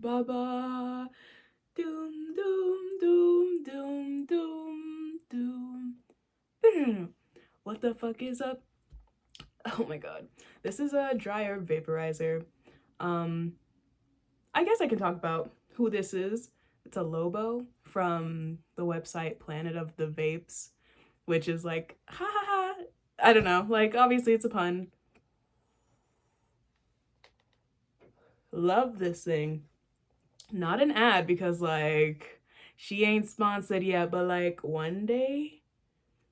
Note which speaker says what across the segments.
Speaker 1: Baba. Doom, doom, doom, doom, doom, doom. What the fuck is up? Oh my god. This is a dry herb vaporizer. Um, I guess I can talk about who this is. It's a Lobo from the website Planet of the Vapes, which is like, ha ha ha. I don't know. Like, obviously, it's a pun. Love this thing. Not an ad because, like, she ain't sponsored yet, but like, one day,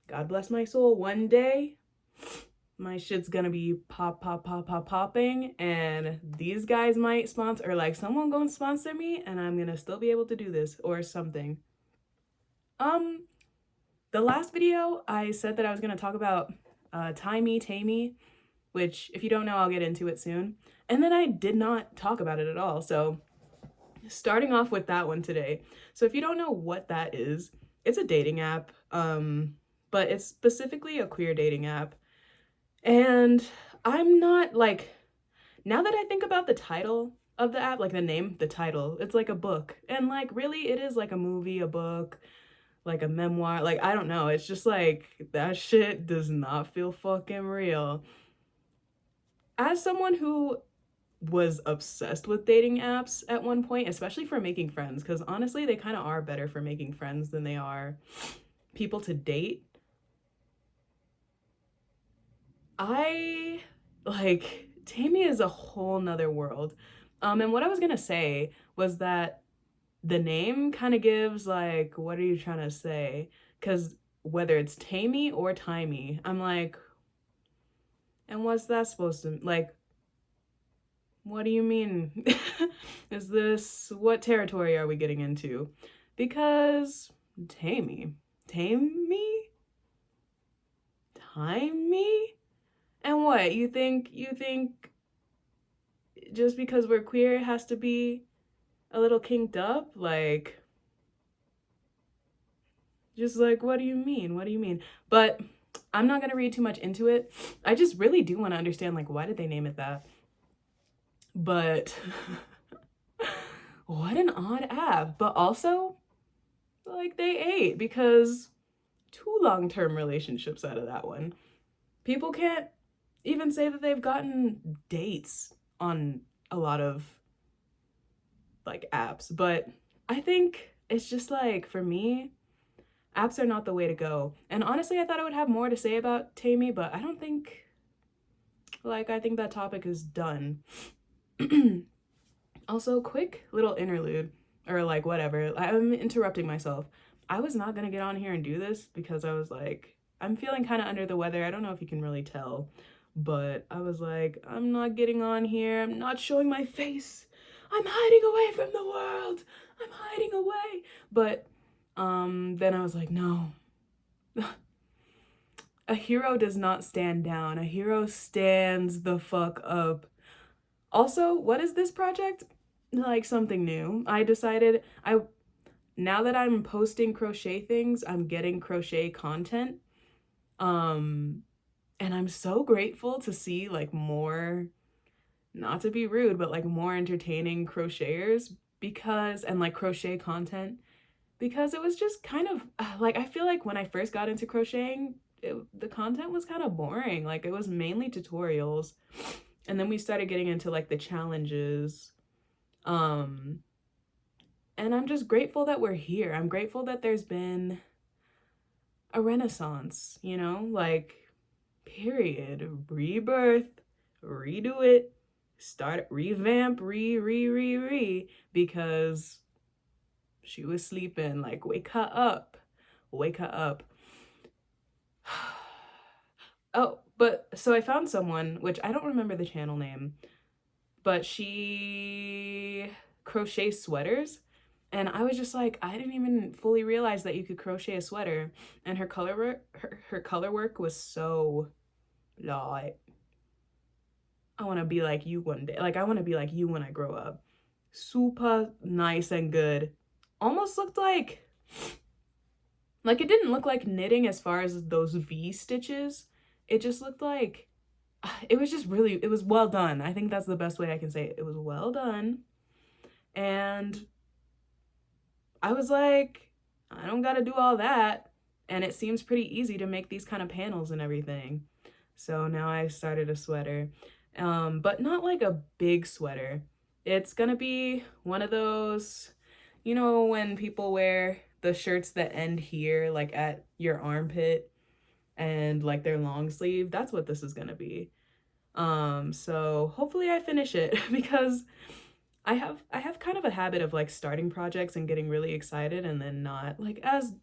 Speaker 1: God bless my soul, one day, my shit's gonna be popping, and these guys might sponsor, or like someone gonna sponsor me, and I'm gonna still be able to do this or something. Um, the last video I said that I was gonna talk about Timey Tamey, which if you don't know, I'll get into it soon. And then I did not talk about it at all. So starting off with that one today. So if you don't know what that is, it's a dating app, but it's specifically a queer dating app. And I'm not like, now that I think about the title of the app, like the name, the title, it's like a book. And like, really, it is like a movie, a book, like a memoir. Like, I don't know. It's just like, that shit does not feel fucking real. As someone who was obsessed with dating apps at one point, especially for making friends, because honestly, they kind of are better for making friends than they are people to date. I like Tammy is a whole nother world. And what I was gonna say was that the name kind of gives like, what are you trying to say? Because whether it's Tammy or Timey, I'm like, and what's that supposed to like? What do you mean? Is this, what territory are we getting into? Because Tammy, tame me, time me, and what you think just because we're queer it has to be a little kinked up? Like, just like, what do you mean? What do you mean? But I'm not gonna read too much into it. I just really do want to understand, like, why did they name it that? But what an odd app. But also, like, they ate because 2 long-term relationships out of that one. People can't even say that they've gotten dates on a lot of like apps, but I think it's just like, for me, apps are not the way to go. And honestly, I thought I would have more to say about Tammy, but I don't think, like, I think that topic is done. Also, quick little interlude, or like whatever. I'm interrupting myself. I was not gonna get on here and do this because I was like, I'm feeling kind of under the weather. I don't know if you can really tell, but I was like, I'm not getting on here. I'm not showing my face. I'm hiding away from the world. I'm hiding away. But then I was like, no. A hero does not stand down. A hero stands the fuck up. Also, what is this project? Like something new. I decided now that I'm posting crochet things, I'm getting crochet content. Um and I'm so grateful to see like more, not to be rude, but like more entertaining crocheters, because and like crochet content, because it was just kind of like, I feel like when I first got into crocheting, the content was kind of boring. Like, it was mainly tutorials, and then we started getting into like the challenges. um and I'm just grateful that we're here. I'm grateful that there's been a renaissance, you know, like, period, rebirth, redo it, start, revamp, re, because she was sleeping. Like, wake her up, wake her up. Oh, but so I found someone, which I don't remember the channel name, but she crochets sweaters. And I was just like, I didn't even fully realize that you could crochet a sweater. And her color work, her color work was so, like, I want to be like you one day. Like, I want to be like you when I grow up. Super nice and good. Almost looked like it didn't look like knitting as far as those V stitches. It just looked like, it was just really, it was well done. I think that's the best way I can say it. It was well done. And I was like, I don't gotta do all that. And it seems pretty easy to make these kind of panels and everything. So now I started a sweater, but not like a big sweater. It's gonna be one of those, you know, when people wear the shirts that end here, like at your armpit, and like their long sleeve. That's what this is gonna be. So hopefully I finish it because I have kind of a habit of like starting projects and getting really excited and then not like as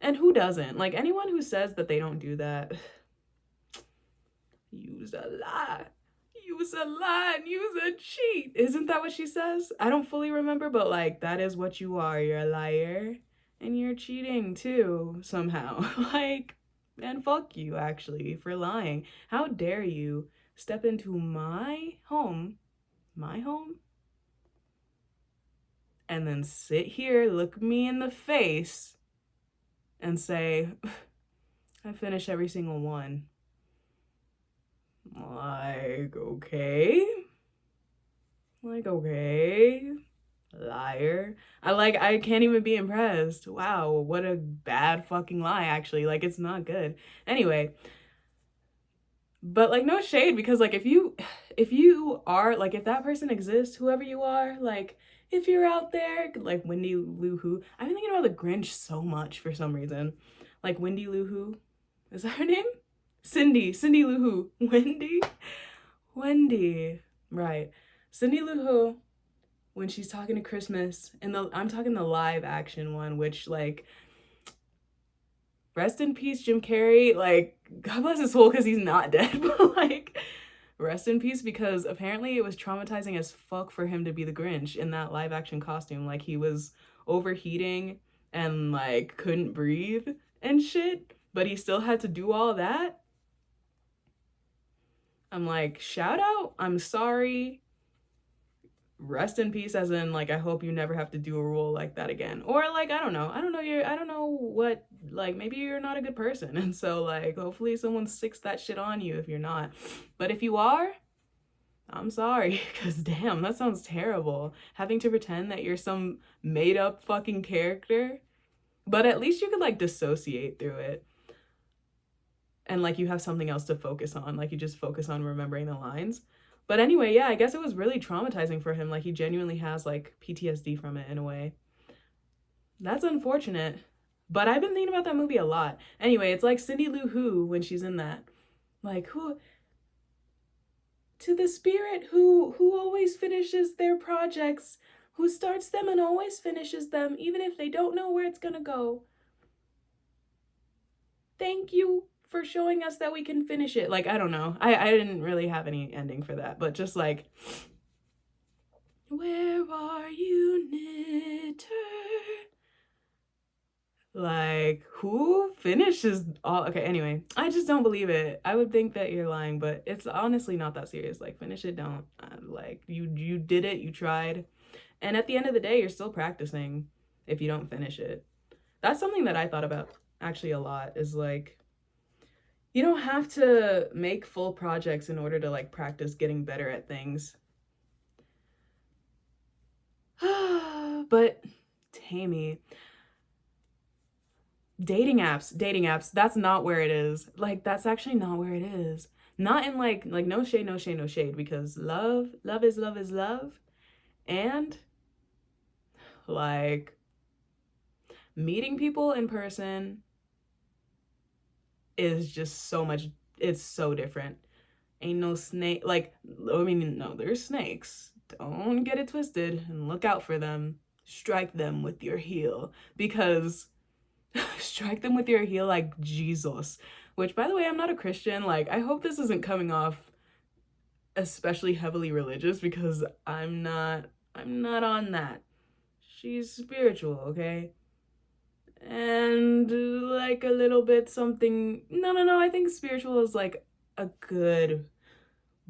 Speaker 1: and who doesn't? Like anyone who says that they don't do that, use a lie. Use a lie and use a cheat. Isn't that what she says? I don't fully remember, but like that is what you are. You're a liar and you're cheating too somehow. Like, and fuck you actually for lying. How dare you step into my home, and then sit here, look me in the face, and say, I finish every single one. Like, okay. Like, okay. Liar. I can't even be impressed. Wow, what a bad fucking lie, actually. Like, it's not good. Anyway, but like no shade because like if you are like if that person exists, whoever you are, like if you're out there, like Wendy Lou Who. I've been thinking about the Grinch so much for some reason. Like Wendy Lou Who. Is that her name? Cindy Lou Who. Wendy. Right. Cindy Lou Who, when she's talking to Christmas, and I'm talking the live action one, which like rest in peace, Jim Carrey. Like, God bless his soul because he's not dead, but like, rest in peace because apparently it was traumatizing as fuck for him to be the Grinch in that live action costume. Like, he was overheating and like couldn't breathe and shit, but he still had to do all that. I'm like, shout out, I'm sorry, rest in peace, as in like I hope you never have to do a role like that again. Or like I don't know what, like maybe you're not a good person and so like hopefully someone sicks that shit on you if you're not. But if you are, I'm sorry, because damn, that sounds terrible, having to pretend that you're some made up fucking character. But at least you could like dissociate through it, and like you have something else to focus on, like you just focus on remembering the lines. But anyway, yeah, I guess it was really traumatizing for him. Like he genuinely has like PTSD from it in a way. That's unfortunate. But I've been thinking about that movie a lot. Anyway, it's like Cindy Lou Who when she's in that. Like who, to the spirit who always finishes their projects, who starts them and always finishes them even if they don't know where it's going to go. Thank you for showing us that we can finish it. Like, I don't know. I didn't really have any ending for that, but just like, where are you, knitter? Like, who finishes all? Okay, anyway, I just don't believe it. I would think that you're lying, but it's honestly not that serious. Like, finish it, don't. Like, you did it, you tried. And at the end of the day, you're still practicing if you don't finish it. That's something that I thought about actually a lot, is like, you don't have to make full projects in order to like practice getting better at things. But Tammy, dating apps, that's not where it is. Like that's actually not where it is. Not in like no shade, no shade, no shade, because love is love is love. And like meeting people in person is just so much, it's so different. Ain't no snake, like, I mean, no, there's snakes. Don't get it twisted and look out for them. Strike them with your heel because strike them with your heel like Jesus. Which, by the way, I'm not a Christian. Like, I hope this isn't coming off especially heavily religious because I'm not on that. She's spiritual, okay? And like a little bit something. No, I think spiritual is like a good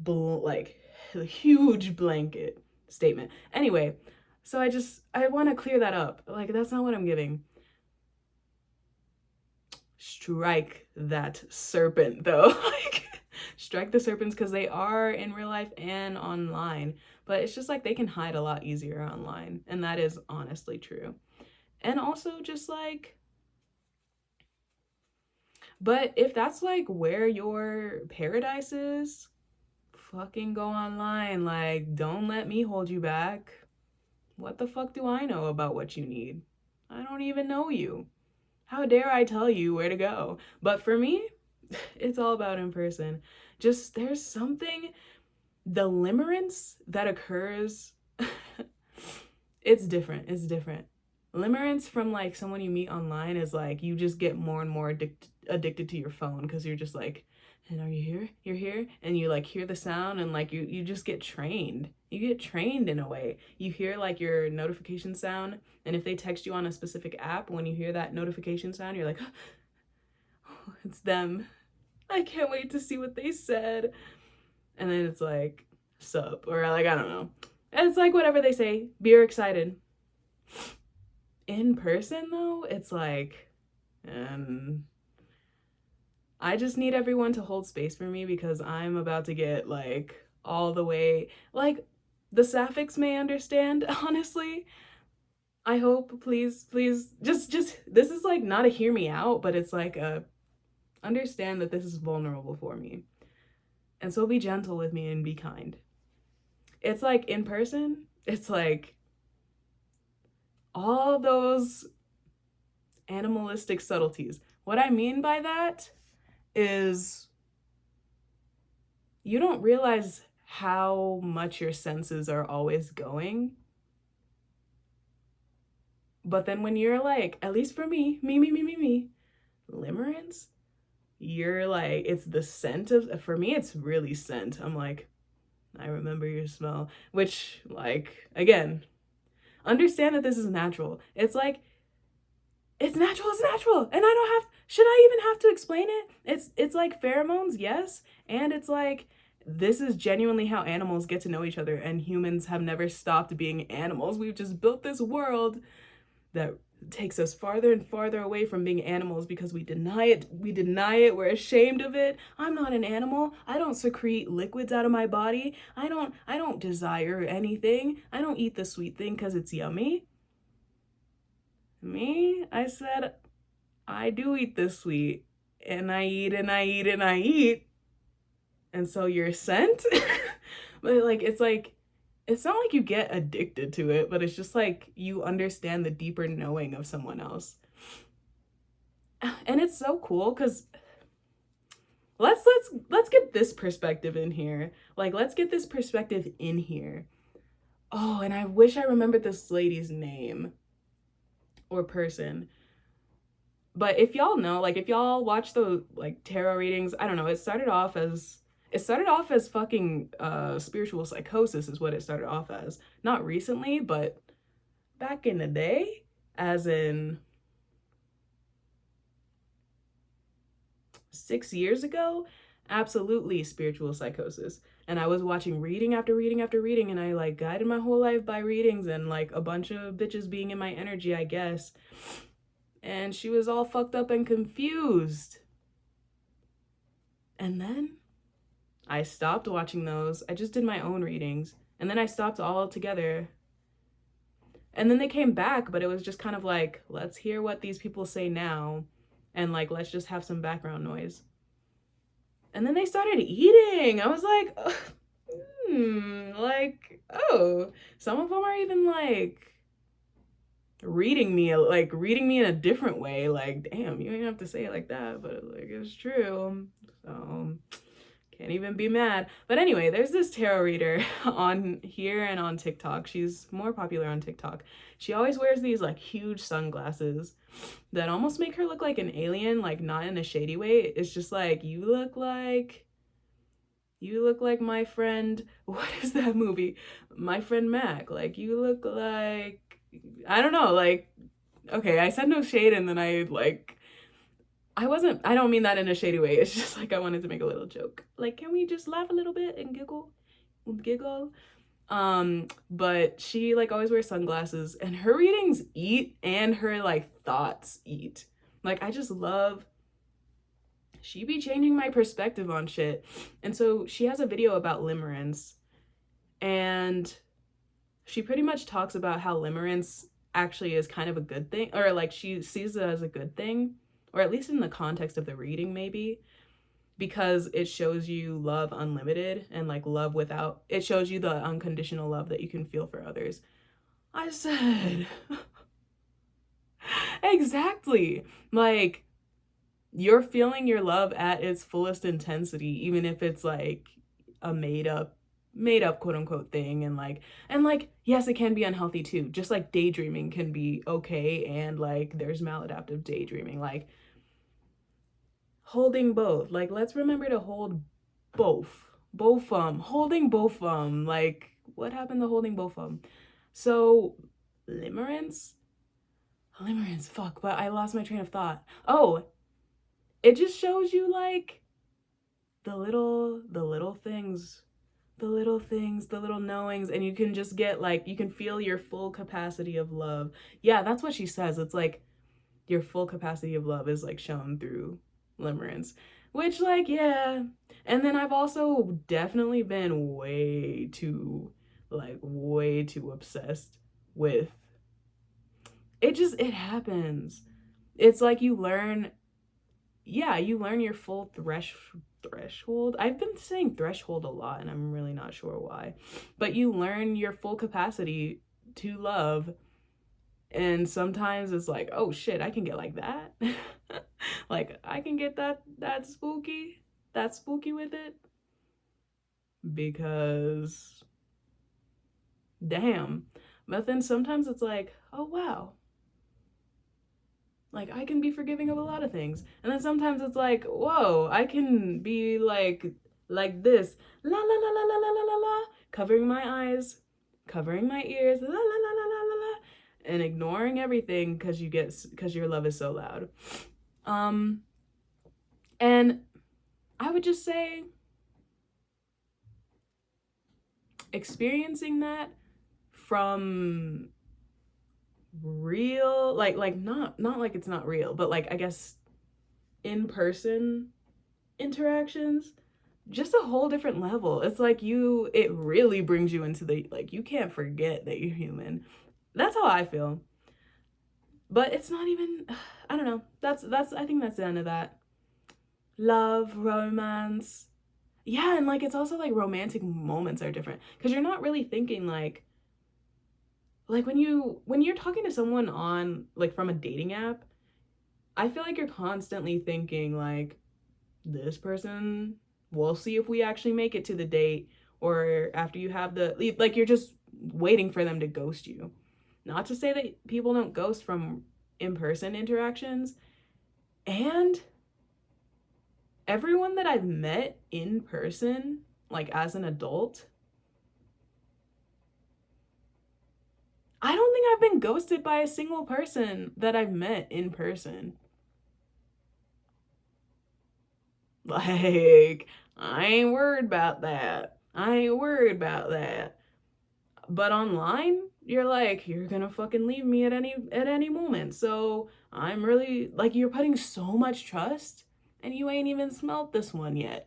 Speaker 1: like a huge blanket statement. Anyway, so I want to clear that up. Like that's not what I'm giving. Strike that serpent though. Like strike the serpents because they are in real life and online. but it's just like they can hide a lot easier online, and that is honestly true. And also just like, but if that's like where your paradise is, fucking go online. Like, don't let me hold you back. What the fuck do I know about what you need? I don't even know you. How dare I tell you where to go? But for me, it's all about in person. Just there's something, the limerence that occurs, it's different. It's different. Limerence from like someone you meet online is like you just get more and more addicted to your phone because you're just like, and are you here? You're here, and you like hear the sound, and like you just get trained. You get trained in a way. You hear like your notification sound, and if they text you on a specific app, when you hear that notification sound, you're like, oh, it's them. I can't wait to see what they said. And then it's like, sup, or like I don't know. It's like whatever they say. Be excited. In person though, it's like, um, I just need everyone to hold space for me because I'm about to get like all the way, like the sapphics may understand, honestly. I hope, please, please, just this is like not a hear me out, but it's like a understand that this is vulnerable for me. And so be gentle with me and be kind. It's like in person, it's like all those animalistic subtleties. What I mean by that is you don't realize how much your senses are always going. But then when you're like, at least for me, limerence, you're like, it's the scent of, for me, it's really scent. I'm like, I remember your smell, which, like, again, understand that this is natural. It's like, it's natural. And I don't have, should I even have to explain it? It's like pheromones, yes. And it's like, this is genuinely how animals get to know each other, and humans have never stopped being animals. We've just built this world that takes us farther and farther away from being animals because we deny it. We're ashamed of it. I'm not an animal. I don't secrete liquids out of my body. I don't desire anything. I don't eat the sweet thing because it's yummy. Me, I said I do eat the sweet, and I eat and I eat and I eat. And so you're sent. But like it's not like you get addicted to it, but it's just like you understand the deeper knowing of someone else. And it's so cool cuz let's get this perspective in here. Like let's get this perspective in here. Oh, and I wish I remembered this lady's name or person. But if y'all know, like if y'all watch the like tarot readings, I don't know, it started off as fucking spiritual psychosis is what it started off as. Not recently, but back in the day, as in 6 years ago, absolutely spiritual psychosis. And I was watching reading after reading after reading, and I like guided my whole life by readings and like a bunch of bitches being in my energy, I guess. And she was all fucked up and confused. And then I stopped watching those. I just did my own readings. And then I stopped altogether. And then they came back, but it was just kind of like, let's hear what these people say now. And like, let's just have some background noise. And then they started eating. I was like, like, oh, some of them are even like reading me in a different way. Like, damn, you don't have to say it like that, but like it's true. So can't even be mad. But anyway, there's this tarot reader on here and on TikTok. She's more popular on TikTok. She always wears these like huge sunglasses that almost make her look like an alien, like not in a shady way. It's just like you look like my friend, what is that movie? My friend Mac. Like you look like, I don't know, like okay, I said no shade, and then I don't mean that in a shady way. It's just like I wanted to make a little joke. Like, can we just laugh a little bit and giggle? But she like always wears sunglasses, and her readings eat, and her like thoughts eat. Like I just love, she be changing my perspective on shit. And so she has a video about limerence, And she pretty much talks about how limerence actually is kind of a good thing, or like she sees it as a good thing, or at least in the context of the reading, maybe, because it shows you love unlimited and like love without, it shows you the unconditional love that you can feel for others. I said, exactly. Like, you're feeling your love at its fullest intensity, even if it's like a made up quote unquote thing. And like yes, it can be unhealthy too, just like daydreaming can be okay, and like there's maladaptive daydreaming. Like, holding both, like, let's remember to hold both holding both like, what happened to holding both so limerence limerence, fuck, but I lost my train of thought. Oh, it just shows you like the little things, the little knowings, and you can just get like, you can feel your full capacity of love. Yeah, that's what she says. It's like your full capacity of love is like shown through limerence, which, like, yeah. And then I've also definitely been way too obsessed with it. Just, it happens. It's like you learn, yeah, you learn your full threshold. I've been saying threshold a lot and I'm really not sure why. But you learn your full capacity to love, and sometimes it's like, oh shit, I can get like that. Like, I can get that spooky with it, because damn. But then sometimes it's like, oh wow, like, I can be forgiving of a lot of things. And then sometimes it's like, whoa, I can be like this, la la la la la la la la la, covering my eyes, covering my ears, la la la la la la la, and ignoring everything because your love is so loud. Um, and I would just say, experiencing that from real, like not like it's not real, but like, I guess, in person interactions, just a whole different level. It's like, it really brings you into the, like, you can't forget that you're human. That's how I feel. But it's not even, I don't know. That's I think that's the end of that. Love, romance. Yeah, and like, it's also like romantic moments are different because you're not really thinking like when you're talking to someone on, like, from a dating app, I feel like you're constantly thinking like, this person, we'll see if we actually make it to the date, or after you have the, like, you're just waiting for them to ghost you. Not to say that people don't ghost from in-person interactions, and everyone that I've met in person, like, as an adult, I don't think I've been ghosted by a single person that I've met in person. Like, I ain't worried about that. I ain't worried about that. But online, you're like, you're gonna fucking leave me at any moment. So I'm really like, you're putting so much trust, and you ain't even smelled this one yet.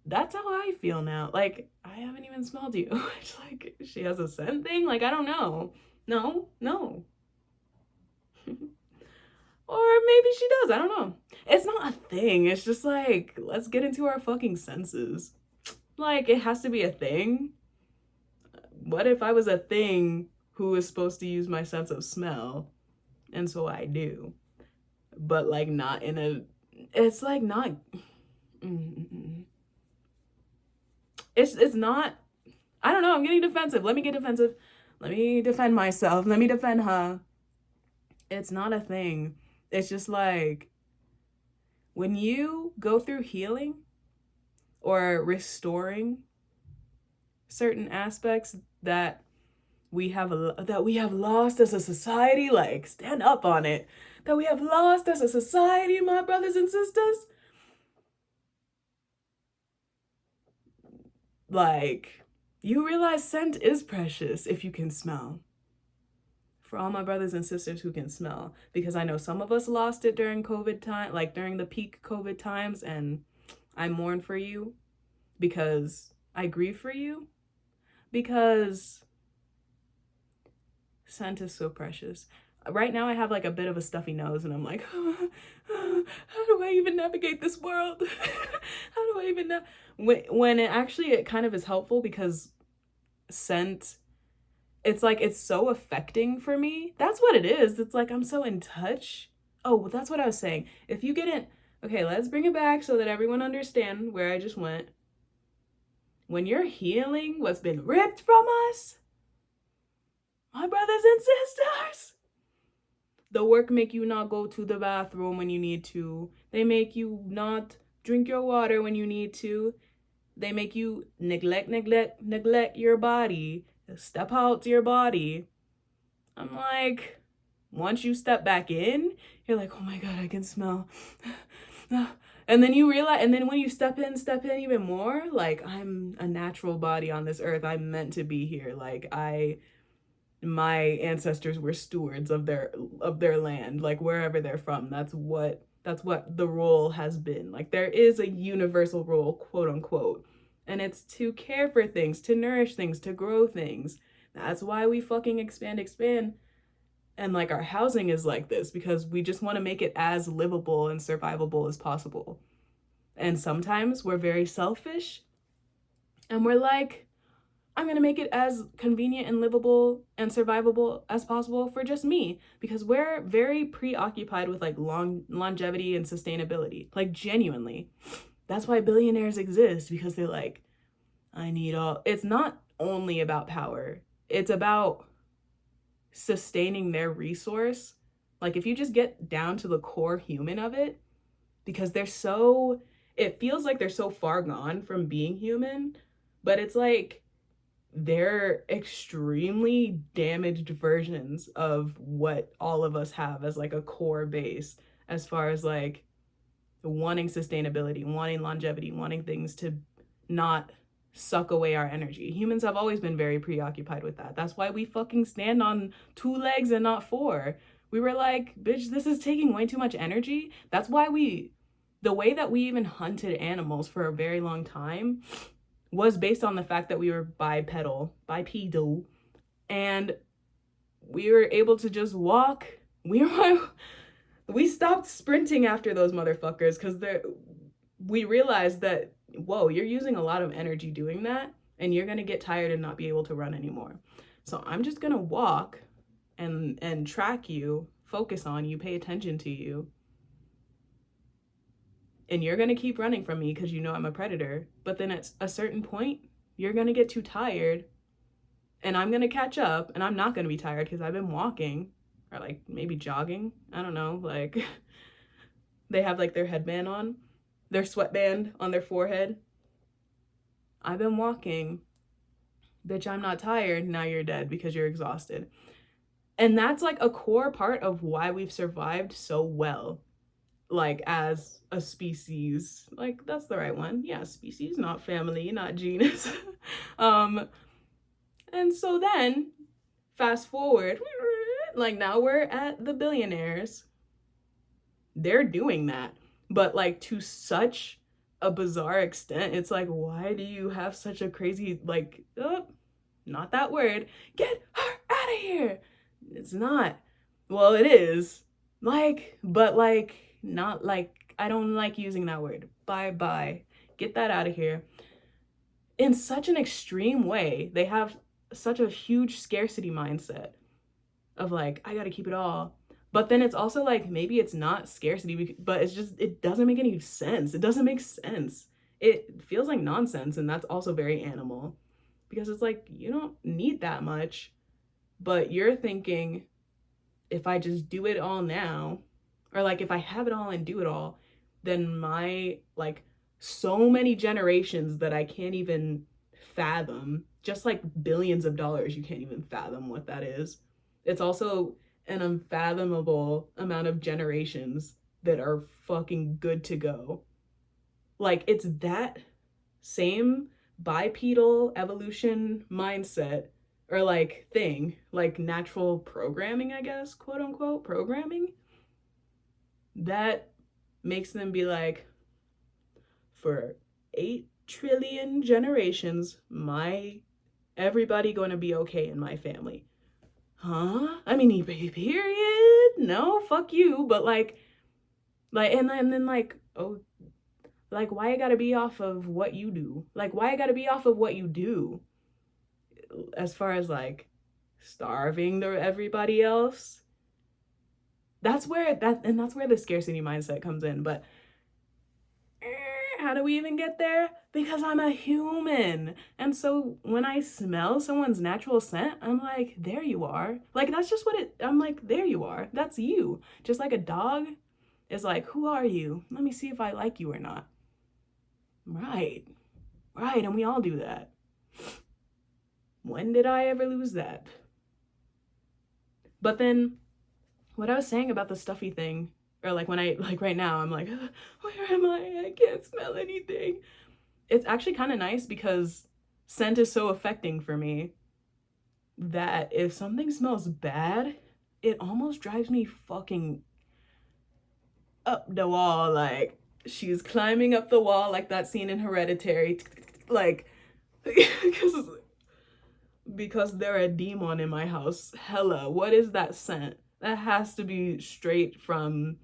Speaker 1: That's how I feel now. Like, I haven't even smelled you. It's like, she has a scent thing. Like, I don't know. No. Or maybe she does. I don't know. It's not a thing. It's just like, let's get into our fucking senses. Like, it has to be a thing. What if I was a thing who is supposed to use my sense of smell? And so I do. But like, not in a, it's like not, it's not, I don't know, I'm getting defensive. Let me get defensive. Let me defend myself. Let me defend her. It's not a thing. It's just like, when you go through healing or restoring certain aspects that we have lost as a society, like, stand up on it, that we have lost as a society, my brothers and sisters. Like, you realize scent is precious if you can smell. For all my brothers and sisters who can smell, because I know some of us lost it during COVID time, like during the peak COVID times, and I mourn for you because I grieve for you. because scent is so precious. Right now I have like a bit of a stuffy nose and I'm like, how do I even navigate this world? How do I even know? When it actually, it kind of is helpful because scent, it's like it's so affecting for me. That's what it is. It's like I'm so in touch. Oh, well, that's what I was saying. If you get in, okay, let's bring it back so that everyone understand where I just went. When you're healing what's been ripped from us, my brothers and sisters, the work make you not go to the bathroom when you need to. They make you not drink your water when you need to. They make you neglect your body. Step out to your body. I'm like, once you step back in, you're like, oh my God, I can smell. And then you realize, and then when you step in even more, like, I'm a natural body on this earth. I'm meant to be here. Like, my ancestors were stewards of their land, like wherever they're from. That's what the role has been. Like, there is a universal role, quote unquote, and it's to care for things, to nourish things, to grow things. That's why we fucking expand. And like our housing is like this because we just want to make it as livable and survivable as possible. And sometimes we're very selfish and we're like, I'm going to make it as convenient and livable and survivable as possible for just me because we're very preoccupied with like longevity and sustainability. Like, genuinely. That's why billionaires exist, because they're like, I need all. It's not only about power. It's about sustaining their resource. Like, if you just get down to the core human of it, because it feels like they're so far gone from being human, but it's like they're extremely damaged versions of what all of us have as like a core base, as far as like wanting sustainability, wanting longevity, wanting things to not suck away our energy. Humans have always been very preoccupied with that. That's why we fucking stand on 2 legs and not 4. We were like, bitch, this is taking way too much energy. That's why the way that we even hunted animals for a very long time was based on the fact that we were bipedal, and we were able to just walk. We stopped sprinting after those motherfuckers because we realized that, whoa, you're using a lot of energy doing that, and you're gonna get tired and not be able to run anymore. So I'm just gonna walk and track you, focus on you, pay attention to you, and you're gonna keep running from me because you know I'm a predator. But then at a certain point, you're gonna get too tired, and I'm gonna catch up, and I'm not gonna be tired because I've been walking, or like maybe jogging. I don't know. Like, they have like their headband on, their sweatband on their forehead. I've been walking. Bitch, I'm not tired. Now you're dead because you're exhausted. And that's like a core part of why we've survived so well, like as a species. Like, that's the right one. Yeah, species, not family, not genus. And so then fast forward, like now we're at the billionaires. They're doing that, but like to such a bizarre extent. It's like, why do you have such a crazy, like, not that word, get her out of here? It's not. Well, it is. Like, but like, not like, I don't like using that word. Bye. Get that out of here. In such an extreme way, they have such a huge scarcity mindset of like, I gotta keep it all. But then it's also like, maybe it's not scarcity, but it's just, it doesn't make any sense. It doesn't make sense. It feels like nonsense, and that's also very animal. Because it's like, you don't need that much, but you're thinking, if I just do it all now, or like if I have it all and do it all, then my, like, so many generations that I can't even fathom, just like billions of dollars, you can't even fathom what that is. It's also an unfathomable amount of generations that are fucking good to go. Like, it's that same bipedal evolution mindset, or like thing, like natural programming, I guess, quote unquote programming, that makes them be like, for 8 trillion generations, my everybody going to be okay in my family. Huh? I mean, period? No, fuck you. But and then like, oh, like, why I gotta be off of what you do? Like, why I gotta be off of what you do? As far as like starving everybody else. That's where the scarcity mindset comes in. But how do we even get there? Because I'm a human. And so when I smell someone's natural scent, I'm like, there you are. Like, that's just I'm like, there you are. That's you. Just like a dog is like, who are you? Let me see if I like you or not. Right. Right. And we all do that. When did I ever lose that? But then what I was saying about the stuffy thing, or like when I, like right now, I'm like, where am I? I can't smell anything. It's actually kind of nice because scent is so affecting for me that if something smells bad, it almost drives me fucking up the wall. Like she's climbing up the wall, like that scene in Hereditary. Like, because they're a demon in my house. Hella, what is that scent? That has to be straight from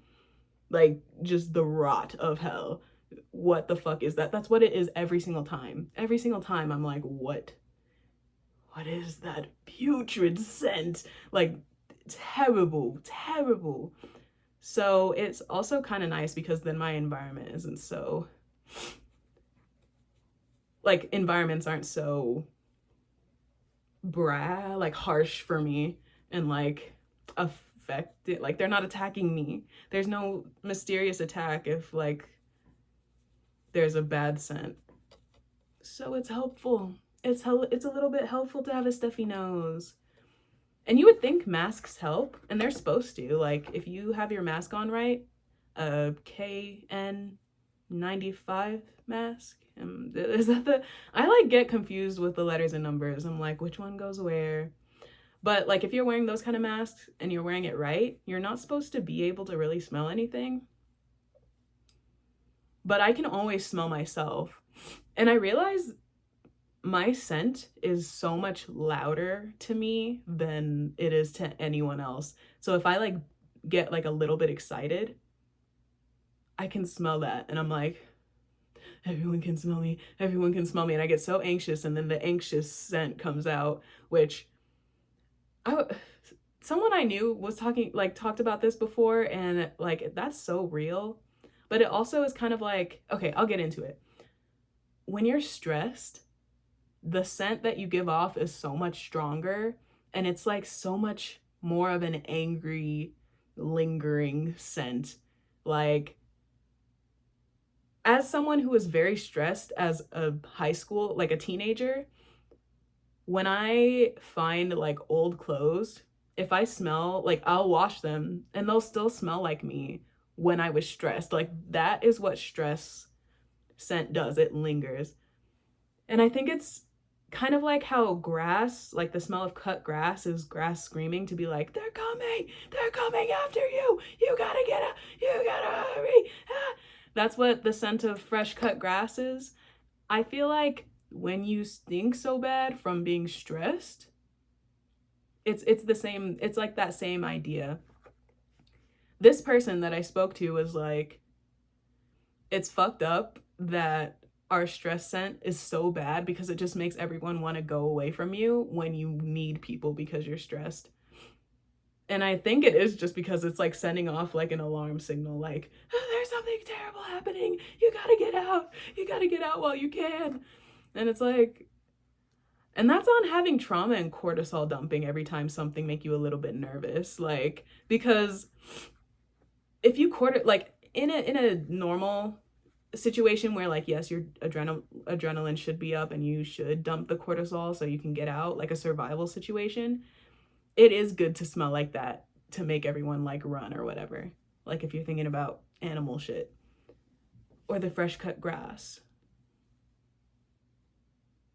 Speaker 1: like just the rot of hell. What the fuck is that? That's what it is every single time. Every single time I'm like, what is that putrid scent? Like terrible, terrible. So it's also kind of nice because then my environment isn't so, like, environments aren't so like harsh for me and like affected, like they're not attacking me. There's no mysterious attack if like there's a bad scent. So it's helpful. It's a little bit helpful to have a stuffy nose. And you would think masks help, and they're supposed to. Like if you have your mask on right, a KN95 mask. Is that the? I like get confused with the letters and numbers. I'm like, which one goes where? But like if you're wearing those kind of masks and you're wearing it right, you're not supposed to be able to really smell anything. But I can always smell myself. And I realize my scent is so much louder to me than it is to anyone else. So if I like get like a little bit excited, I can smell that and I'm like, everyone can smell me, everyone can smell me. And I get so anxious and then the anxious scent comes out, which someone I knew was talked about this before, and like that's so real. But it also is kind of like, okay, I'll get into it. When you're stressed, the scent that you give off is so much stronger, and it's like so much more of an angry, lingering scent. Like, as someone who was very stressed as a high school, like a teenager, when I find like old clothes, if I smell, like I'll wash them and they'll still smell like me when I was stressed. Like that is what stress scent does. It lingers. And I think it's kind of like how grass, like the smell of cut grass is grass screaming to be like, they're coming after you. You gotta get out, you gotta hurry. Ah. That's what the scent of fresh cut grass is. I feel like when you stink so bad from being stressed, it's the same, it's like that same idea. This person that I spoke to was like, it's fucked up that our stress scent is so bad because it just makes everyone want to go away from you when you need people because you're stressed. And I think it is just because it's like sending off like an alarm signal, like, oh, there's something terrible happening. You gotta get out. You gotta get out while you can. And it's like, and that's on having trauma and cortisol dumping every time something make you a little bit nervous. Like, because if you like in a normal situation where like, yes, your adrenaline should be up and you should dump the cortisol so you can get out, like a survival situation, it is good to smell like that to make everyone like run or whatever. Like if you're thinking about animal shit or the fresh cut grass.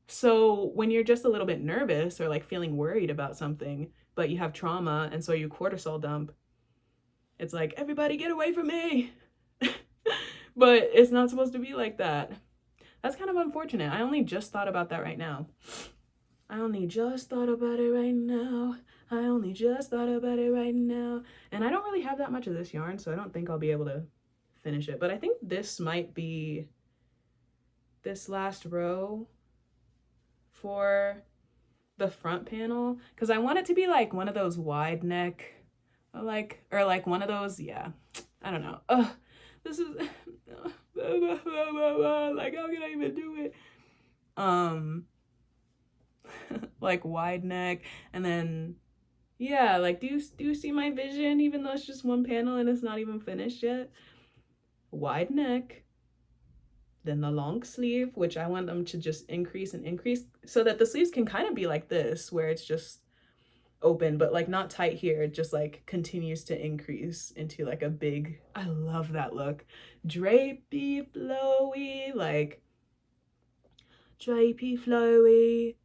Speaker 1: So when you're just a little bit nervous or like feeling worried about something, but you have trauma and so you cortisol dump, it's like, everybody get away from me. But it's not supposed to be like that. That's kind of unfortunate. I only just thought about that right now. I only just thought about it right now. I only just thought about it right now. And I don't really have that much of this yarn, so I don't think I'll be able to finish it. But I think this might be this last row for the front panel, because I want it to be like one of those wide neck, or like one of those, yeah, I don't know. This is like, how can I even do it? Like wide neck, and then yeah, like, do you see my vision, even though it's just one panel and it's not even finished yet? Wide neck, then the long sleeve, which I want them to just increase and increase so that the sleeves can kind of be like this, where it's just open, but like not tight here. It just like continues to increase into like a big, I love that look. Drapey, flowy, like drapey, flowy.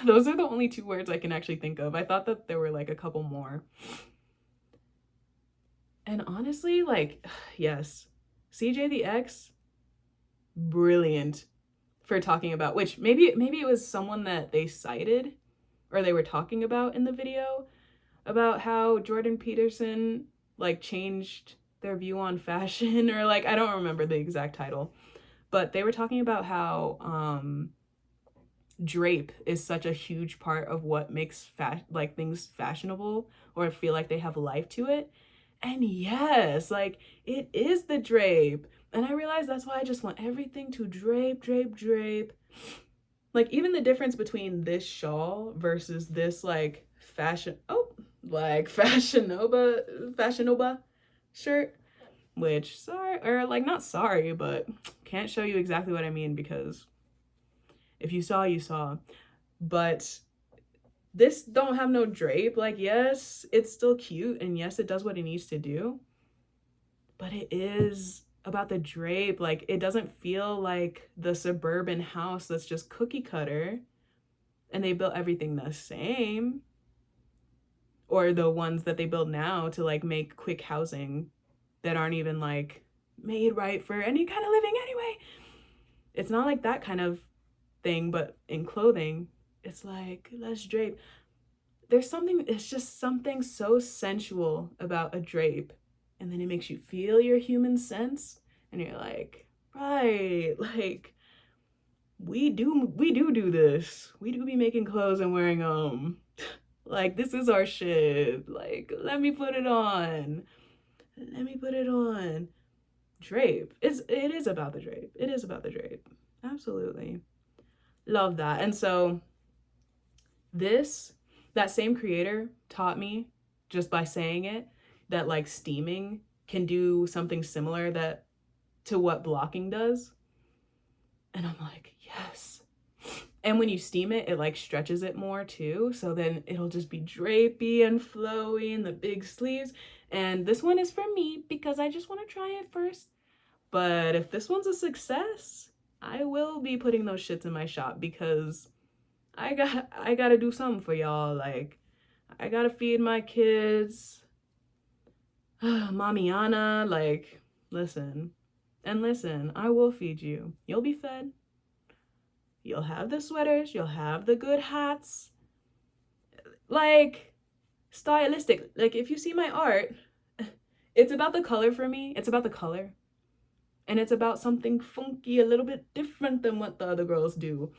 Speaker 1: Those are the only two words I can actually think of. I thought that there were like a couple more. And honestly, like, yes, CJ the X, brilliant for talking about, which maybe it was someone that they cited or they were talking about in the video, about how Jordan Peterson like changed their view on fashion, or like, I don't remember the exact title, but they were talking about how drape is such a huge part of what makes like things fashionable or feel like they have life to it. And yes, like, it is the drape. And I realized that's why I just want everything to drape, drape, drape. Like, even the difference between this shawl versus this like fashionova shirt, which, sorry, or like, not sorry, but can't show you exactly what I mean, because if you saw, you saw. But this don't have no drape. Like, yes, it's still cute, and yes, it does what it needs to do, but it is about the drape. Like, it doesn't feel like the suburban house that's just cookie cutter and they built everything the same, or the ones that they build now to like make quick housing that aren't even like made right for any kind of living anyway. It's not like that kind of thing, but in clothing, it's like, let's drape. There's something, it's just something so sensual about a drape, and then it makes you feel your human sense, and you're like, right, like, we do this. We do be making clothes and wearing them. Like, this is our shit. Like, let me put it on. Let me put it on. Drape. It is about the drape. It is about the drape. Absolutely. Love that. And so that same creator taught me, just by saying it, that like steaming can do something similar to what blocking does. And I'm like, yes. And when you steam it, it like stretches it more too. So then it'll just be drapey and flowy in the big sleeves. And this one is for me because I just want to try it first. But if this one's a success, I will be putting those shits in my shop, because I gotta do something for y'all. Like, I gotta feed my kids. Mamiana, like, listen. And listen, I will feed you. You'll be fed. You'll have the sweaters. You'll have the good hats. Like, stylistic. Like, if you see my art, it's about the color for me. It's about the color. And it's about something funky, a little bit different than what the other girls do.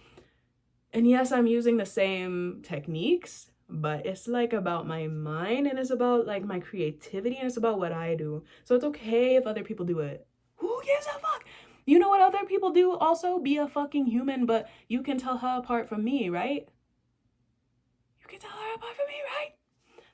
Speaker 1: And yes, I'm using the same techniques, but it's like about my mind, and it's about like my creativity, and it's about what I do. So it's okay if other people do it. Who gives a fuck? You know what other people do also? Be a fucking human, but you can tell her apart from me, right? You can tell her apart from me, right?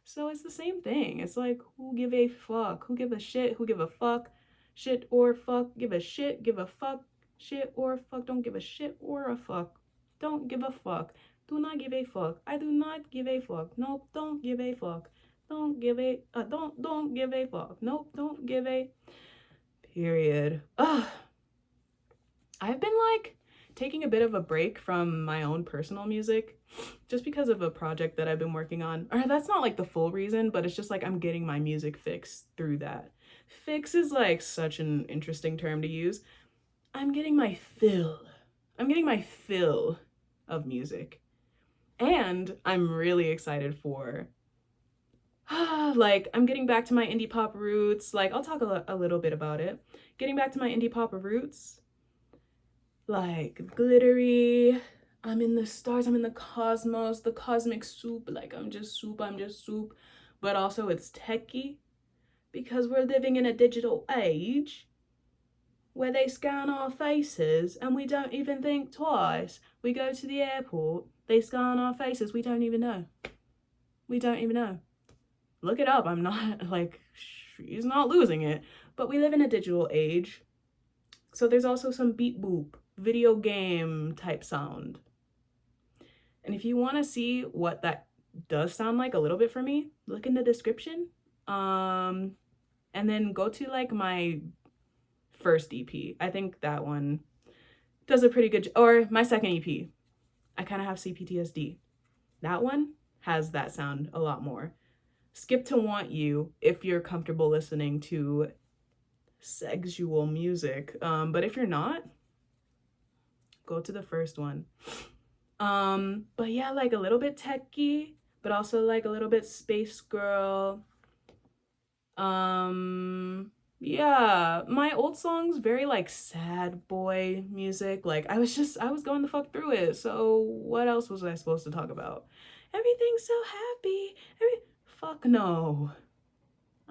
Speaker 1: So it's the same thing. It's like, who give a fuck? Who give a shit? Who give a fuck? Shit or fuck? Give a shit? Give a fuck? Shit or fuck? Don't give a shit or a fuck. Don't give a fuck. Do not give a fuck. I do not give a fuck. Nope, don't give a fuck. Don't give a don't give a fuck. Nope, don't give a period. Ugh. I've been like taking a bit of a break from my own personal music just because of a project that I've been working on. Or that's not like the full reason, but it's just like I'm getting my music fix through that. Fix is like such an interesting term to use. I'm getting my fill getting my fill of music. And I'm really excited for like, I'm getting back to my indie pop roots. Like, I'll talk a little bit about it. Getting back to my indie pop roots, like glittery. I'm in the stars, I'm in the cosmos, the cosmic soup. Like, I'm just soup, I'm just soup. But also, it's techie because we're living in a digital age where they scan our faces and we don't even think twice. We go to the airport, they scan our faces, we don't even know. We don't even know. Look it up. I'm not like, she's not losing it. But we live in a digital age. So there's also some beep boop, video game type sound. And if you want to see what that does sound like a little bit for me, look in the description. And then go to like my first EP. I think that one does a pretty good, or my second EP. I kind of have CPTSD. That one has that sound a lot more. Skip to Want You if you're comfortable listening to sexual music. But if you're not, go to the first one. But yeah, like a little bit techy, but also like a little bit space girl. Yeah, my old songs very like sad boy music. Like I was going the fuck through it. So what else was I supposed to talk about? Everything's so happy. Fuck no.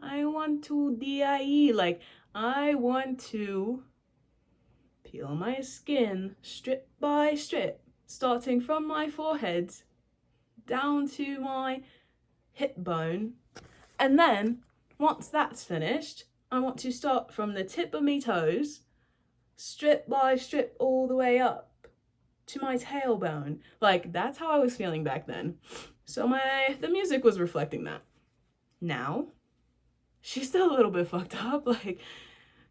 Speaker 1: I want to DIE. Like I want to peel my skin strip by strip, starting from my forehead down to my hip bone. And then once that's finished, I want to start from the tip of my toes, strip by strip all the way up to my tailbone. Like that's how I was feeling back then. So the music was reflecting that. Now, she's still a little bit fucked up. Like,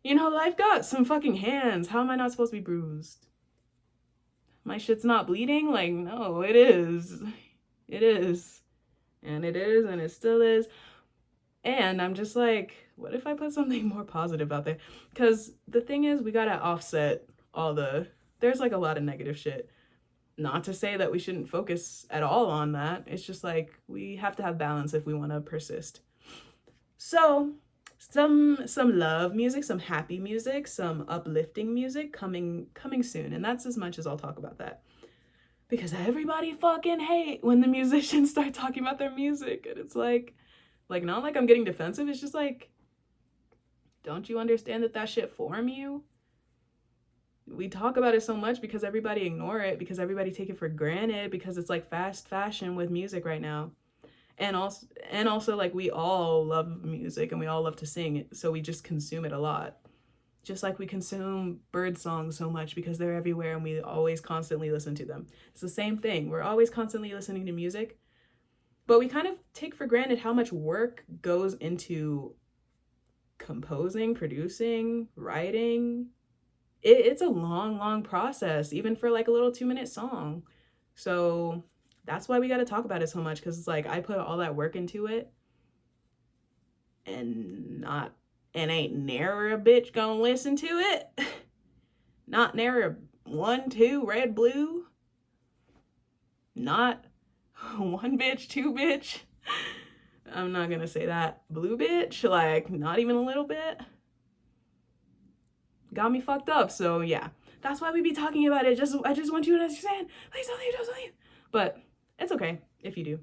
Speaker 1: you know, I've got some fucking hands. How am I not supposed to be bruised? My shit's not bleeding? Like, no, it is. It is. And it is, and it still is. And I'm just like, what if I put something more positive out there? Because the thing is, we gotta offset there's like a lot of negative shit. Not to say that we shouldn't focus at all on that. It's just like, we have to have balance if we want to persist. So, some love music, some happy music, some uplifting music coming soon. And that's as much as I'll talk about that. Because everybody fucking hate when the musicians start talking about their music. And it's like not like I'm getting defensive. It's just like, don't you understand that shit form you? We talk about it so much because everybody ignore it, because everybody take it for granted, because it's like fast fashion with music right now. And also like we all love music and we all love to sing it, so we just consume it a lot. Just like we consume bird songs so much because they're everywhere and we always constantly listen to them. It's the same thing. We're always constantly listening to music, but we kind of take for granted how much work goes into composing, producing, writing. It's a long process, even for like a little 2-minute song. So that's why we got to talk about it so much, because it's like I put all that work into it and ain't ne'er a bitch gonna listen to it. Not ne'er a 1, 2, red, blue. Not 1 bitch, 2 bitch. I'm not gonna say that. Blue bitch, like not even a little bit. Got me fucked up. So yeah, that's why we be talking about it. I just want you to understand. Please don't leave, don't leave. But it's okay if you do.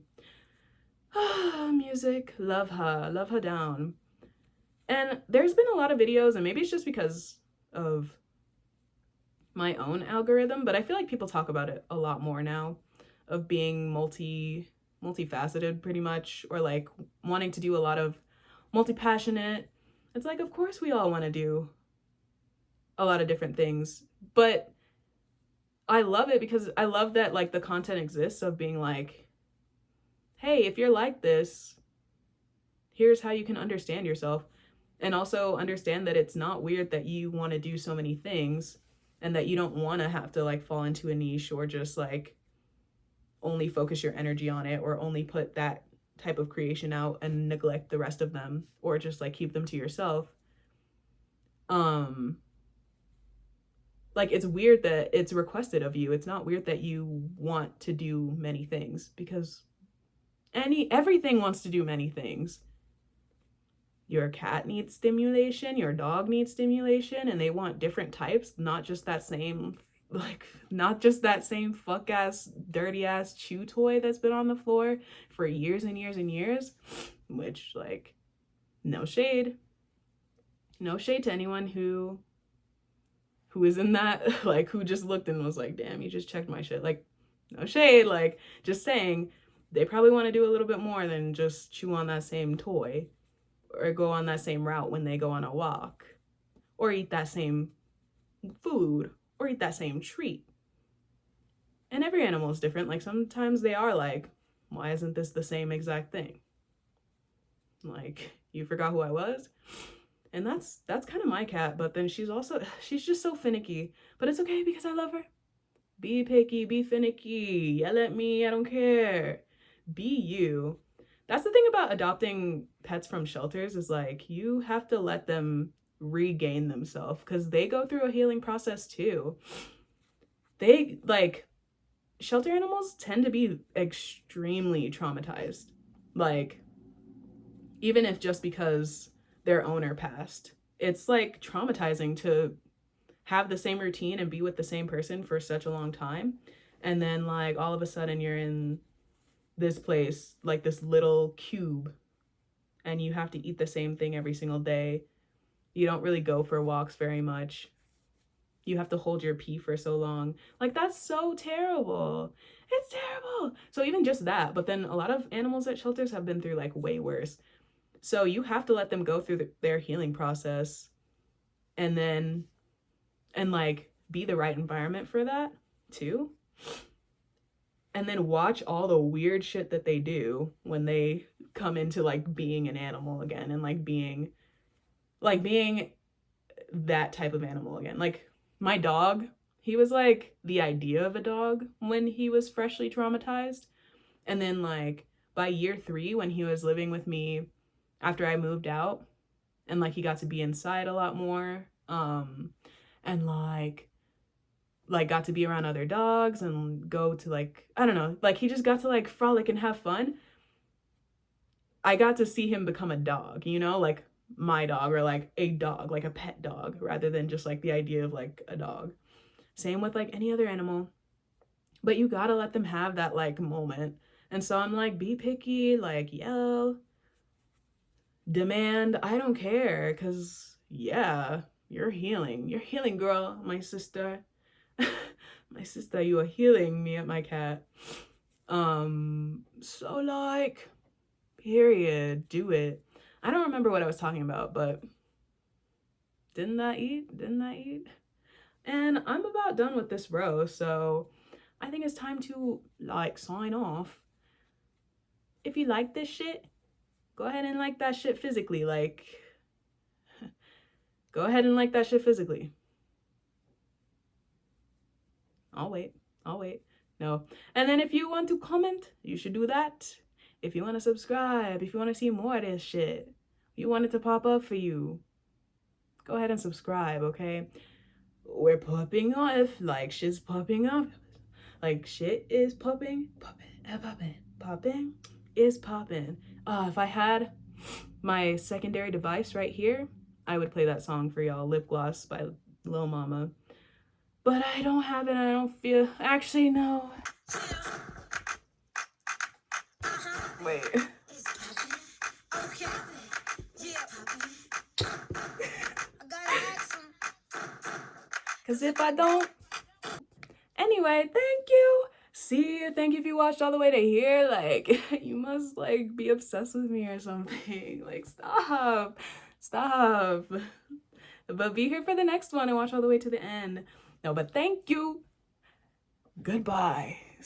Speaker 1: Music, love her down. And there's been a lot of videos, and maybe it's just because of my own algorithm, but I feel like people talk about it a lot more now, of being multifaceted pretty much, or like wanting to do a lot of multi-passionate. It's like, of course we all want to do a lot of different things, but I love it because I love that like the content exists of being like, hey, if you're like this, here's how you can understand yourself, and also understand that it's not weird that you want to do so many things and that you don't want to have to like fall into a niche or just like only focus your energy on it, or only put that type of creation out and neglect the rest of them, or just like keep them to yourself. like, it's weird that it's requested of you. It's not weird that you want to do many things, because everything wants to do many things. Your cat needs stimulation, your dog needs stimulation, and they want different types, not just that same, like, not just that same fuck ass, dirty ass chew toy that's been on the floor for years and years and years, which, like, no shade. No shade to anyone who is in that, like, who just looked and was like, damn, you just checked my shit. Like, no shade, like, just saying, they probably want to do a little bit more than just chew on that same toy or go on that same route when they go on a walk or eat that same food or eat that same treat. And every animal is different. Like, sometimes they are like, why isn't this the same exact thing? Like, you forgot who I was? And that's kind of my cat, but then she's just so finicky. But it's okay because I love her. Be picky, be finicky, yell at me, I don't care. Be you. That's the thing about adopting pets from shelters, is like, you have to let them regain themselves, because they go through a healing process too. They, like, shelter animals tend to be extremely traumatized. Like, even if just because their owner passed, it's like traumatizing to have the same routine and be with the same person for such a long time, and then, like, all of a sudden you're in this place, like this little cube, and you have to eat the same thing every single day. You don't really go for walks very much. You have to hold your pee for so long. Like, that's so terrible. It's terrible. So even just that, but then a lot of animals at shelters have been through, like, way worse. So you have to let them go through their healing process, and then, and, like, be the right environment for that too. And then watch all the weird shit that they do when they come into, like, being an animal again, and, like, being that type of animal again. Like, my dog, he was like the idea of a dog when he was freshly traumatized. And then, like, by year 3, when he was living with me after I moved out, and, like, he got to be inside a lot more, and like got to be around other dogs and go to, like, I don't know, like, he just got to, like, frolic and have fun. I got to see him become a dog, you know, like my dog, or like a dog, like a pet dog, rather than just, like, the idea of, like, a dog. Same with, like, any other animal. But you gotta let them have that, like, moment. And so I'm like, be picky, like, yell, demand, I don't care, because, yeah, you're healing, girl, my sister. My sister, you are healing me at my cat. So, like, period, do it. I don't remember what I was talking about, but didn't I eat? And I'm about done with this row, so I think it's time to, like, sign off. If you like this shit, go ahead and like that shit physically. Like, go ahead and like that shit physically. I'll wait. No. And then if you want to comment, you should do that. If you want to subscribe, if you want to see more of this shit, you want it to pop up for you, go ahead and subscribe, okay? We're popping off, like, shit's popping up. Like, shit is popping is popping. If I had my secondary device right here, I would play that song for y'all, Lip Gloss by Lil Mama. But I don't have it, I don't feel, actually, no. Wait. Cause if I don't, anyway, thank you. See you. Thank you if you watched all the way to here. Like, you must, like, be obsessed with me or something. Like, stop. But be here for the next one and watch all the way to the end. No, but thank you. Goodbye.